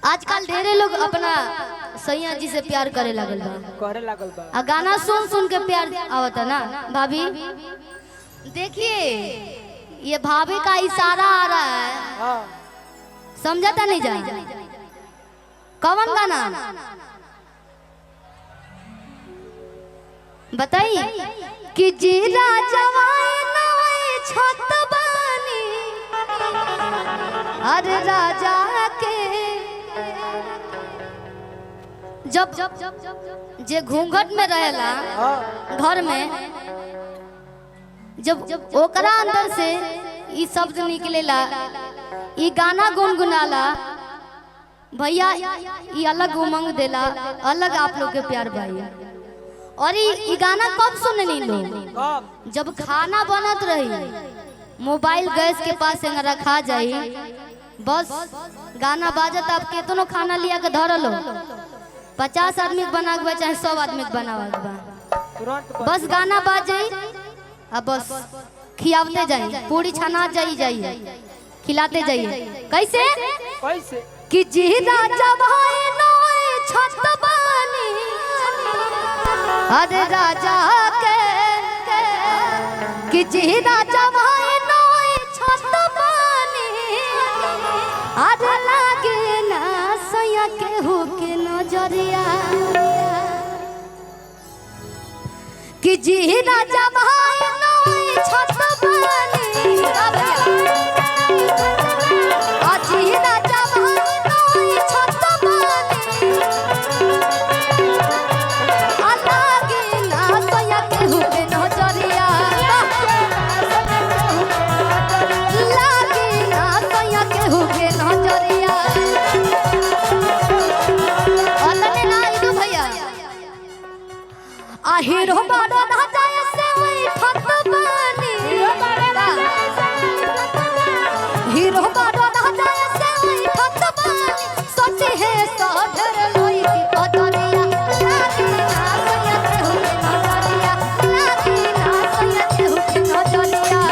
आजकल ढेरे लोग अपना सैया जी से प्यार करे लागल बा आ गाना सुन सुन के प्यार आवता ना। भाभी देखिए ये भाभी का इशारा आ रहा है, समझाता नहीं जा। कौन गाना बताइए कि जीरा जवाए नवाए छत बानी अरे राजा के जब जे घूंघट में रहेला घर में, जब ओकरा अंदर से ई शब्द निकलेला, ई गाना गुनगुनाला, भैया ई अलग उमंग देला, अलग आप लोग के प्यार भाई। और ई गाना कब सुननी लोग? जब खाना बनत रही, मोबाइल गैस के पास रखा जाई, बस गाना बाजत, आप केतनो खाना लिया के धर लो, 50 आदमी बना के चाहे 100 आदमी बना, बस गाना बाज जाई, अब बस खियावते जाइए, पूरी छना जाइए, खिलाते जाइए। कैसे कैसे कि जीरा जवाए नोए छत बानी अरे राजा के कि जीरा जवाए नोए छत बानी अरे लागे ना सैया के हो के नजरिया कि जीरा जवाए नोए छत बानी जीरा जवाए नोए छत बानी लागे ना सैया के हो के नजरिया, लागे ना सैया के हो के नजरिया। हीरो बारो ना जाए से वही ठत बानी, हीरो बारो ना जाए से वही ठत बानी, सोचे है सोधर लोई की पतरिया, लागी ना सैया के हो के नजरिया, लागी ना सैया के हो के नजरिया।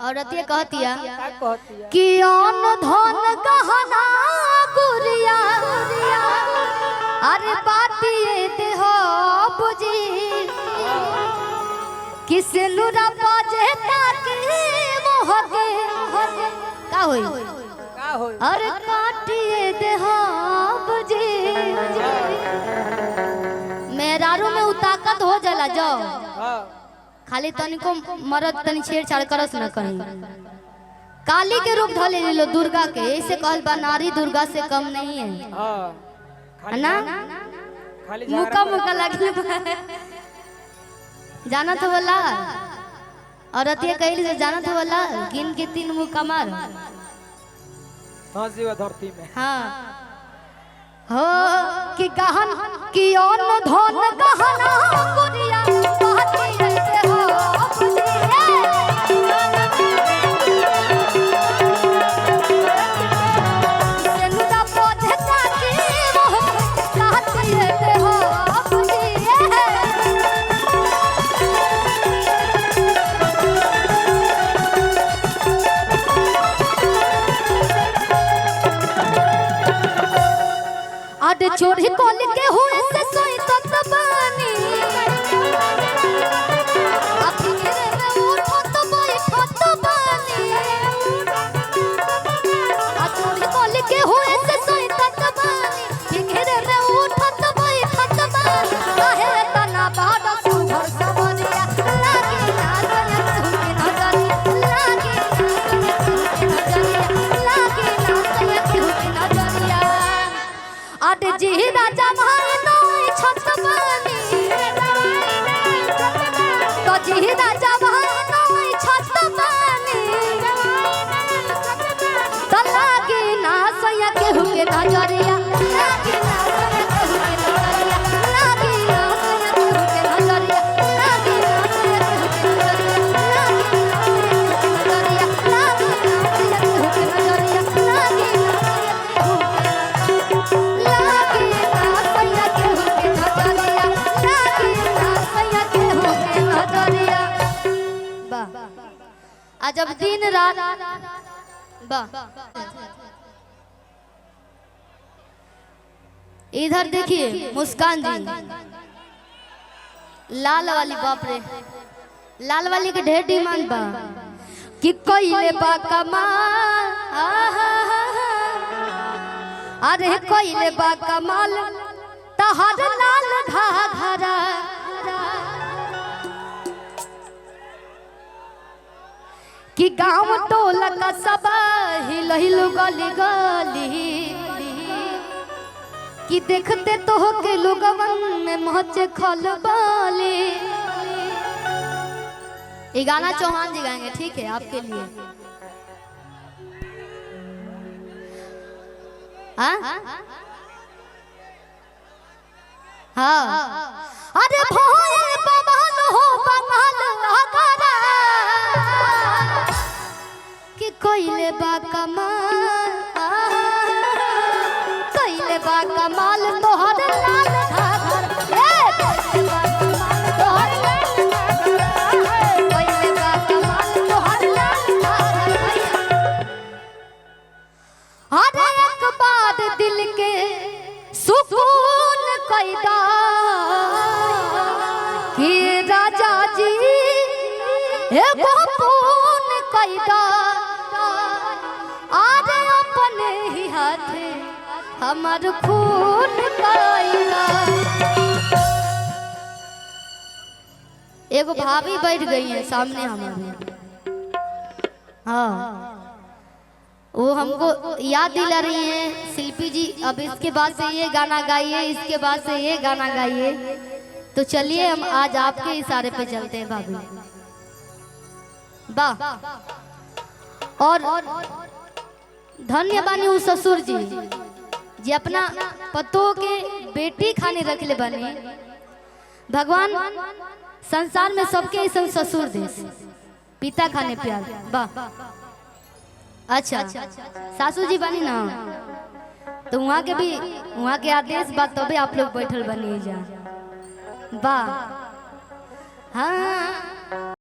औरतिया कहतिया कि अन धन गहना गुरिया अरे बातिए देह बुझी किसे नुरा बाजे ताकि मोहके का होई अरे काटिए देह बुझी। मेहरारू में उताकत हो जाला जो खाली तनिको मरद तनी छेड़छाड़ करस न कहीं। काली के रूप धले लो दुर्गा के, ऐसे कहल बा नारी दुर्गा से कम नहीं है, है ना? मुका मुका लगले जाना तो बोला औरतिया कहली से जाना तो बोला गिन के 3 मुका मार जीवा धरती में। हाँ हो कि गहन कि अन धन गहना गुरिया बाती रहते हो चोरी कोल के हुए से सोई तत बानी अभी मेरे में उठो तो बैठो तो बानी चोरी कोल के हुए से सोई तत बानी मेरे में उठो तो बैठो तो बानी काहे तना बाड़ा सुभर सबरिया लागी ना सैया के नजरिया, लागी ना सैया के नजरिया, लागी ना सैया के नजरिया। जीरा जमा आज जब दिन रात इधर देखिए मुस्कान जी लाल वाली, बाप रे लाल वाली के ढेर डिमांड बा कि कोइले बा कमाल, अरे कोइले बा कमाल तहर लाल घाघरा, कि गाँव टोला का सब हिल हिल गली गली, कि देखते तो हो के लोगवन में मच खलबली। ये गाना चौहान जी गाएंगे, ठीक है आपके लिए। हाँ अरे भोए बवाल हो बंगाल आगरा, कि कोइले बा कमाल, कोइले बा कमाल तोहर लाल घाघरा, तोहर लाल घाघरा, कोइले बा कमाल तोहर लाल घाघरा। अरे एक बार दिल के सुकून कैदा कि राजा जी एगो पून कैदा, आरे अपने ही हाथे हमार खून कैदा। एगो भाभी बैठ गई है सामने हमारे, हाँ वो हमको याद दिला रही हैं शिल्पी जी, अब इसके बाद से ये गाना गाइए, इसके बाद से ये गाना गाइए। तो चलिए हम आज आपके इशारे पे चलते हैं भाभी। वाह। और धन्य बानी उस ससुर जी जी अपना पतों के बेटी खाने रख ले बने। भगवान संसार में सबके ऐसा ससुर दे, पिता खाने प्यार। वाह। अच्छा सासू जी बनी ना, तो वहाँ के भी वहाँ के आदेश बात तबे आप लोग बैठल बनी जा। वाह। हाँ